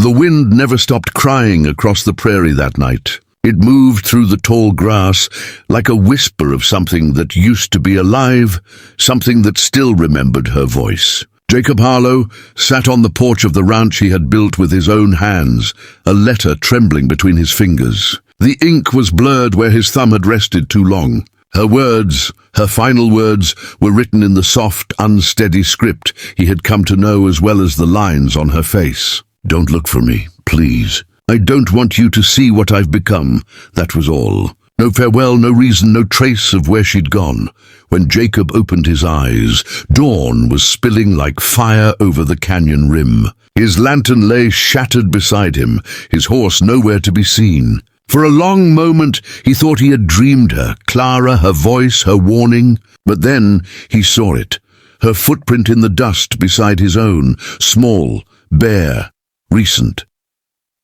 The wind never stopped crying across the prairie that night. It moved through the tall grass like a whisper of something that used to be alive, something that still remembered her voice. Jacob Harlow sat on the porch of the ranch he had built with his own hands, a letter trembling between his fingers. The ink was blurred where his thumb had rested too long. Her words, her final words, were written in the soft, unsteady script he had come to know as well as the lines on her face. "Don't look for me, please. I don't want you to see what I've become." That was all. No farewell, no reason, no trace of where she'd gone. When Jacob opened his eyes, dawn was spilling like fire over the canyon rim. His lantern lay shattered beside him, his horse nowhere to be seen. For a long moment he thought he had dreamed her, Clara, her voice, her warning. But then he saw it, her footprint in the dust beside his own, small, bare, recent.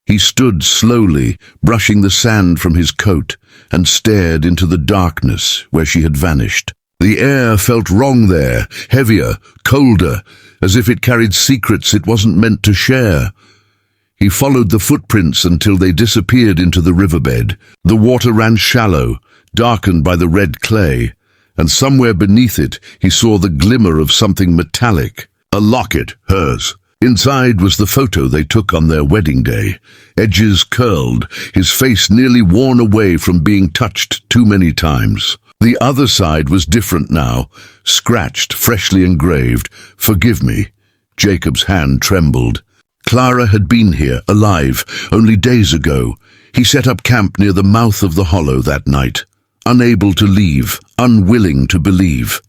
He stood slowly, brushing the sand from his coat, and stared into the darkness where she had vanished. The air felt wrong there, heavier, colder, as if it carried secrets it wasn't meant to share. He followed the footprints until they disappeared into the riverbed. The water ran shallow, darkened by the red clay, and somewhere beneath it he saw the glimmer of something metallic. A locket, hers. Inside was the photo they took on their wedding day. Edges curled, his face nearly worn away from being touched too many times. The other side was different now, scratched, freshly engraved. "Forgive me." Jacob's hand trembled. Clara had been here, alive, only days ago. He set up camp near the mouth of the hollow that night, unable to leave, unwilling to believe.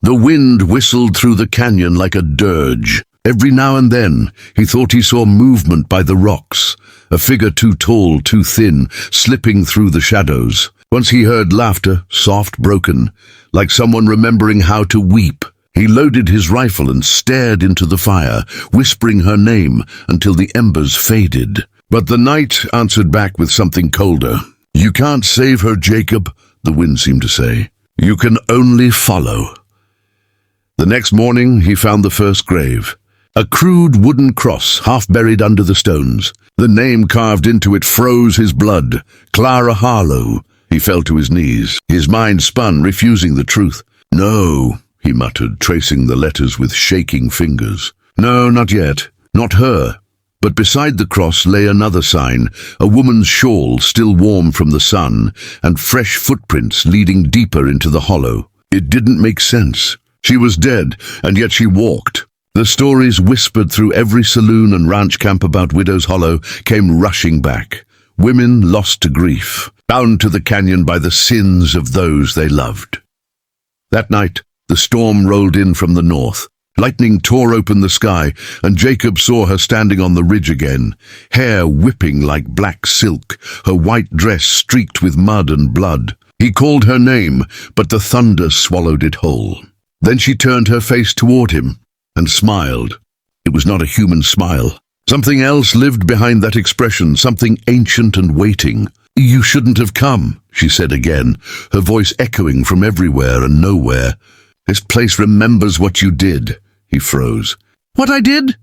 The wind whistled through the canyon like a dirge. Every now and then, he thought he saw movement by the rocks, a figure too tall, too thin, slipping through the shadows. Once he heard laughter, soft, broken, like someone remembering how to weep. He loaded his rifle and stared into the fire, whispering her name until the embers faded. But the night answered back with something colder. "You can't save her, Jacob," the wind seemed to say. "You can only follow." The next morning, he found the first grave. A crude wooden cross, half buried under the stones. The name carved into it froze his blood. Clara Harlow. He fell to his knees. His mind spun, refusing the truth. "No," he muttered, tracing the letters with shaking fingers. "No, not yet. Not her." But beside the cross lay another sign, a woman's shawl still warm from the sun, and fresh footprints leading deeper into the hollow. It didn't make sense. She was dead, and yet she walked. The stories whispered through every saloon and ranch camp about Widow's Hollow came rushing back. Women lost to grief, bound to the canyon by the sins of those they loved. That night, the storm rolled in from the north. Lightning tore open the sky, and Jacob saw her standing on the ridge again, hair whipping like black silk, her white dress streaked with mud and blood. He called her name, but the thunder swallowed it whole. Then she turned her face toward him and smiled. It was not a human smile. Something else lived behind that expression, something ancient and waiting. "You shouldn't have come," she said again, her voice echoing from everywhere and nowhere. "This place remembers what you did." He froze. "What I did?"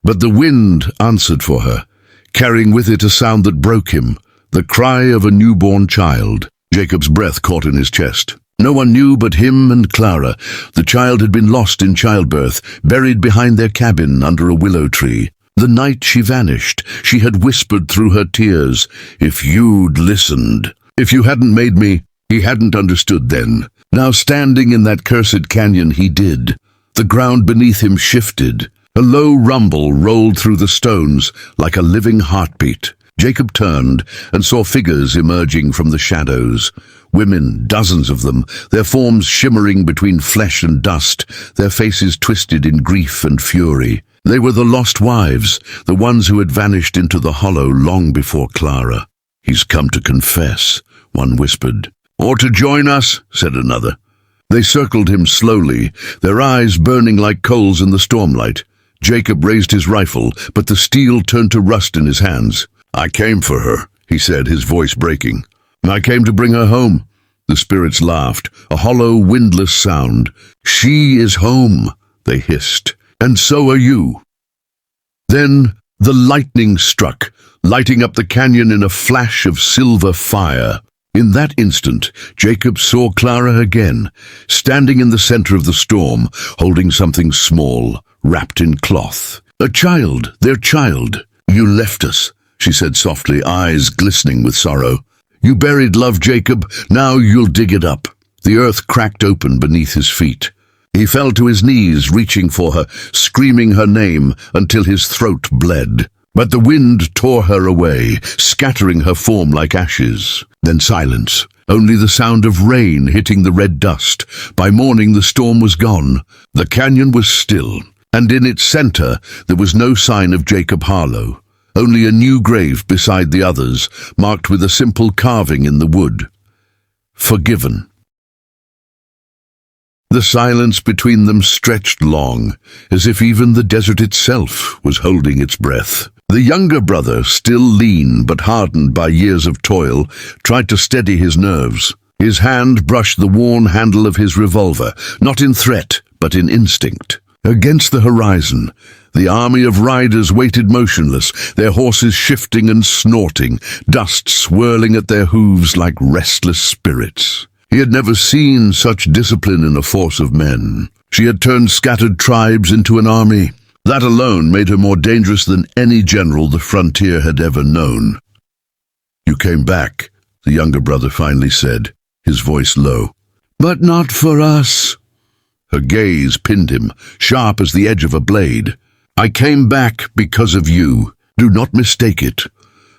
But the wind answered for her, carrying with it a sound that broke him, the cry of a newborn child. Jacob's breath caught in his chest. No one knew but him and Clara. The child had been lost in childbirth, buried behind their cabin under a willow tree. The night she vanished, she had whispered through her tears, "If you'd listened. If you hadn't made me." He hadn't understood then. Now standing in that cursed canyon, he did. The ground beneath him shifted. A low rumble rolled through the stones like a living heartbeat. Jacob turned and saw figures emerging from the shadows. Women, dozens of them, their forms shimmering between flesh and dust, their faces twisted in grief and fury. They were the lost wives, the ones who had vanished into the hollow long before Clara. "He's come to confess," one whispered. "Or to join us," said another. They circled him slowly, their eyes burning like coals in the stormlight. Jacob raised his rifle, but the steel turned to rust in his hands. "I came for her," he said, his voice breaking. "I came to bring her home." The spirits laughed, a hollow, windless sound. "She is home," they hissed, "and so are you." Then The lightning struck, lighting up the canyon in a flash of silver fire. In that instant, Jacob saw Clara again, standing in the center of the storm, holding something small, wrapped in cloth. A child, their child. "You left us," she said softly, eyes glistening with sorrow. "You buried love, Jacob. Now you'll dig it up." The earth cracked open beneath his feet. He fell to his knees, reaching for her, screaming her name until his throat bled. But the wind tore her away, scattering her form like ashes. Then silence, only the sound of rain hitting the red dust. By morning the storm was gone. The canyon was still, and in its center there was no sign of Jacob Harlow. Only a new grave beside the others, marked with a simple carving in the wood. Forgiven. The silence between them stretched long, as if even the desert itself was holding its breath. The younger brother, still lean but hardened by years of toil, tried to steady his nerves. His hand brushed the worn handle of his revolver, not in threat, but in instinct. Against the horizon, the army of riders waited motionless, their horses shifting and snorting, dust swirling at their hooves like restless spirits. He had never seen such discipline in a force of men. She had turned scattered tribes into an army. That alone made her more dangerous than any general the frontier had ever known. "You came back," the younger brother finally said, his voice low. "But not for us." Her gaze pinned him, sharp as the edge of a blade. "I came back because of you. Do not mistake it."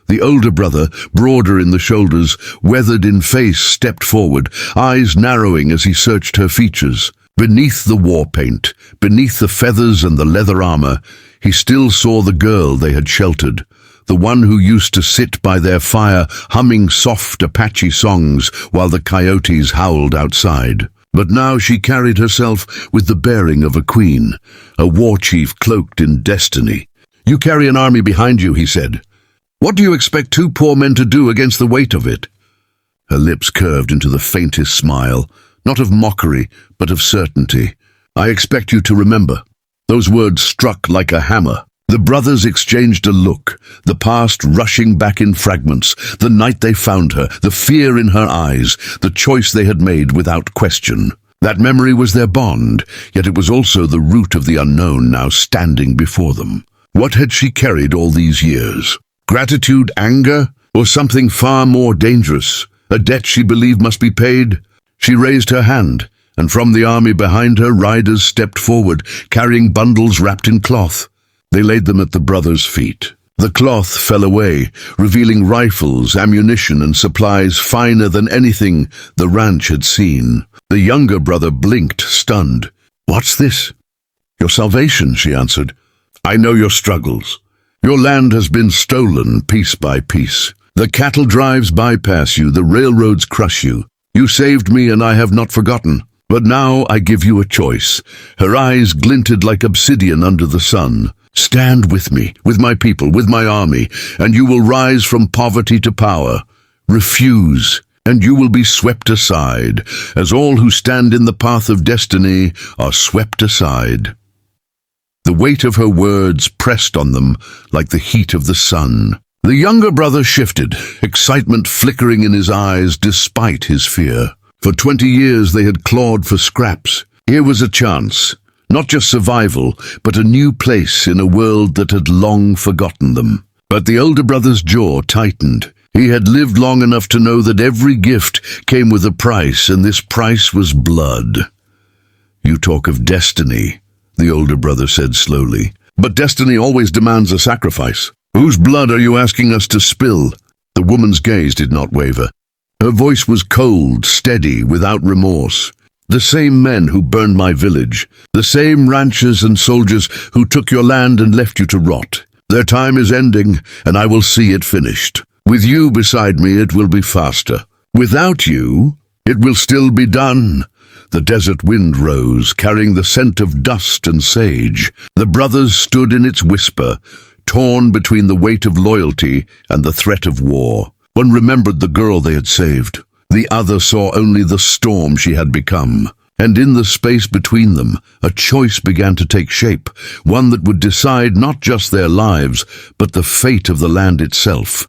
The older brother, broader in the shoulders, weathered in face, stepped forward, eyes narrowing as he searched her features. Beneath the war paint, beneath the feathers and the leather armor, he still saw the girl they had sheltered, the one who used to sit by their fire humming soft Apache songs while the coyotes howled outside. But now she carried herself with the bearing of a queen, a war chief cloaked in destiny. "You carry an army behind you," he said. "What do you expect two poor men to do against the weight of it?" Her lips curved into the faintest smile, not of mockery, but of certainty. "I expect you to remember." Those words struck like a hammer. The brothers exchanged a look, the past rushing back in fragments, the night they found her, the fear in her eyes, the choice they had made without question. That memory was their bond, yet it was also the root of the unknown now standing before them. What had she carried all these years? Gratitude, anger, or something far more dangerous? A debt she believed must be paid? She raised her hand, and from the army behind her, riders stepped forward, carrying bundles wrapped in cloth. They laid them at the brothers' feet. The cloth fell away, revealing rifles, ammunition, and supplies finer than anything the ranch had seen. The younger brother blinked, stunned. "What's this?" "Your salvation," she answered. "I know your struggles. Your land has been stolen piece by piece. The cattle drives bypass you, the railroads crush you. You saved me, and I have not forgotten. But now I give you a choice." Her eyes glinted like obsidian under the sun. "Stand with me, with my people, with my army, and you will rise from poverty to power. Refuse, and you will be swept aside, as all who stand in the path of destiny are swept aside." The weight of her words pressed on them like the heat of the sun. The younger brother shifted, excitement flickering in his eyes despite his fear. For 20 years they had clawed for scraps. Here was a chance, not just survival, but a new place in a world that had long forgotten them. But the older brother's jaw tightened. He had lived long enough to know that every gift came with a price, and this price was blood. "You talk of destiny," the older brother said slowly. "But destiny always demands a sacrifice. Whose blood are you asking us to spill?" The woman's gaze did not waver. Her voice was cold, steady, without remorse. "The same men who burned my village, the same ranchers and soldiers who took your land and left you to rot. Their time is ending, and I will see it finished. With you beside me, it will be faster. Without you, it will still be done." The desert wind rose, carrying the scent of dust and sage. The brothers stood in its whisper, torn between the weight of loyalty and the threat of war. One remembered the girl they had saved. The other saw only the storm she had become. And in the space between them, a choice began to take shape, one that would decide not just their lives, but the fate of the land itself.